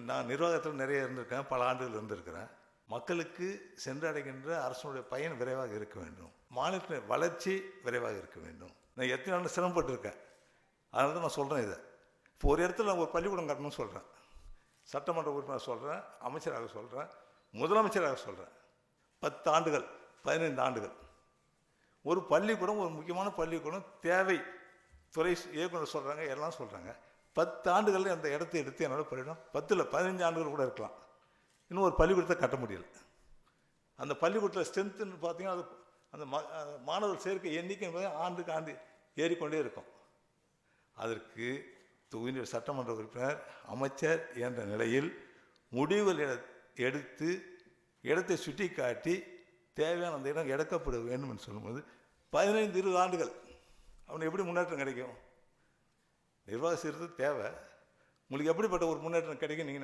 நான் நிர்வாகத்தில் நிறைய இருந்திருக்கேன், பல ஆண்டுகள் இருந்திருக்கிறேன். மக்களுக்கு சென்றடைகின்ற அரசுடைய பயன் விரைவாக இருக்க வேண்டும், மாநிலத்தின் வளர்ச்சி விரைவாக இருக்க வேண்டும். நான் எத்தனை ஆண்டு சிரமப்பட்டிருக்கேன், அதனால தான் நான் சொல்கிறேன். இதை இப்போ ஒரு இடத்துல நான் ஒரு பள்ளிக்கூடம் கட்டணும்னு சொல்கிறேன், சட்டமன்ற உறுப்பினர் சொல்கிறேன், அமைச்சராக சொல்கிறேன், முதலமைச்சராக சொல்கிறேன். 10 ஆண்டுகள் 15 ஆண்டுகள் ஒரு பள்ளிக்கூடம், ஒரு முக்கியமான பள்ளிக்கூடம் தேவை, துறை இயக்குனர் சொல்கிறாங்க, எல்லாம் சொல்கிறாங்க. 10 ஆண்டுகளில் அந்த இடத்தை எடுத்து என்னோட பள்ளிக்கூடம் 10 இல்லை 15 ஆண்டுகள் கூட இருக்கலாம், இன்னும் ஒரு பள்ளிக்கூடத்தை கட்ட முடியல. அந்த பள்ளிக்கூடத்தில் ஸ்ட்ரென்த்துன்னு பார்த்தீங்கன்னா அது அந்த மாணவர் சேர்க்கை எண்ணிக்கை என்பது ஆண்டுக்கு ஆண்டு ஏறிக்கொண்டே இருக்கும். அதற்கு தொகுதி சட்டமன்ற உறுப்பினர், அமைச்சர் என்ற நிலையில் முடிவுகள் எடுத்து இடத்தை சுட்டி காட்டி தேவையான அந்த இடம் எடுக்கப்பட வேண்டும் என்று சொல்லும்போது 15-20 ஆண்டுகள் அவனுக்கு எப்படி முன்னேற்றம் கிடைக்கும்? நிர்வாக சீர்திருத்தம் தேவை. உங்களுக்கு எப்படிப்பட்ட ஒரு முன்னேற்றம் கிடைக்கும் நீங்கள்